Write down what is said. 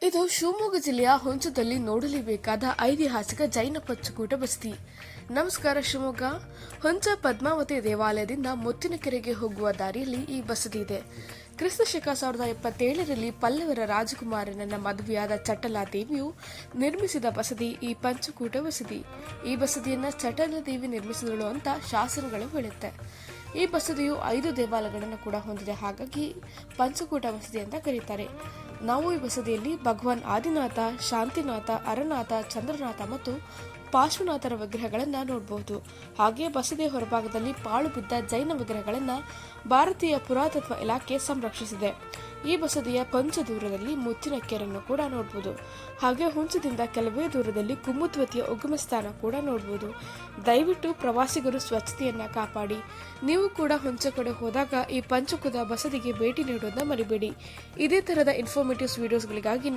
ಇದು ಶಿವಮೊಗ್ಗ ಜಿಲ್ಲೆಯ ಹುಂಚದಲ್ಲಿ ನೋಡಲೇಬೇಕಾದ ಐತಿಹಾಸಿಕ ಜೈನ ಪಂಚಕೂಟ ಬಸದಿ. ನಮಸ್ಕಾರ ಶಿವಮೊಗ್ಗ. ಹುಂಚ ಪದ್ಮಾವತಿ ದೇವಾಲಯದಿಂದ ಮುತ್ತಿನಕೆರೆಗೆ ಹೋಗುವ ದಾರಿಯಲ್ಲಿ ಈ ಬಸದಿ ಇದೆ. ಕ್ರಿಸ್ತ ಶಕ 1077ರಲ್ಲಿ ಪಲ್ಲವರ ರಾಜಕುಮಾರನನ್ನ ಮದುವೆಯಾದ ಚಟ್ಟಲಾದೇವಿಯು ನಿರ್ಮಿಸಿದ ಬಸದಿ ಈ ಪಂಚಕೂಟ ಬಸದಿ. ಈ ಬಸದಿಯನ್ನ ಚಟ್ಟಲಾದೇವಿ ನಿರ್ಮಿಸಿದಳು ಅಂತ ಶಾಸನಗಳು ಹೇಳುತ್ತೆ. ಈ ಬಸದಿಯು 5 ದೇವಾಲಯಗಳನ್ನು ಕೂಡ ಹೊಂದಿದೆ, ಹಾಗಾಗಿ ಪಂಚಕೂಟ ಬಸದಿ ಅಂತ ಕರೀತಾರೆ. ನಾವು ಈ ಬಸದಿಯಲ್ಲಿ ಭಗವಾನ್ ಆದಿನಾಥ, ಶಾಂತಿನಾಥ, ಅರನಾಥ, ಚಂದ್ರನಾಥ ಮತ್ತು ಪಾರ್ಶ್ವನಾಥರ ವಿಗ್ರಹಗಳನ್ನು ನೋಡಬಹುದು. ಹಾಗೆ ಬಸದಿಯ ಹೊರಭಾಗದಲ್ಲಿ ಪಾಳು ಬಿದ್ದ ಜೈನ ವಿಗ್ರಹಗಳನ್ನು ಭಾರತೀಯ ಪುರಾತತ್ವ ಇಲಾಖೆ ಸಂರಕ್ಷಿಸಿದೆ. ಈ ಬಸದಿಯ ಕೊಂಚ ದೂರದಲ್ಲಿ ಮುತ್ತಿನ ಕೆರೆಯನ್ನು ಕೂಡ ನೋಡಬಹುದು. ಹಾಗೆ ಹುಂಚದಿಂದ ಕೆಲವೇ ದೂರದಲ್ಲಿ ಕುಮುದ್ವತಿಯ ಉಗಮ ಸ್ಥಾನ ಕೂಡ ನೋಡಬಹುದು. ದಯವಿಟ್ಟು ಪ್ರವಾಸಿಗರು ಸ್ವಚ್ಛತೆಯನ್ನ ಕಾಪಾಡಿ. ನೀವು ಕೂಡ ಹುಂಚ ಕಡೆ ಹೋದಾಗ ಈ ಪಂಚಕೂಟ ಬಸದಿಗೆ ಭೇಟಿ ನೀಡುವುದನ್ನ ಮರಿಬೇಡಿ. ಇದೇ ತರಹದ ಇನ್ಫಾರ್ಮೇಟಿವ್ ವಿಡಿಯೋಸ್ಗಳಿಗಾಗಿ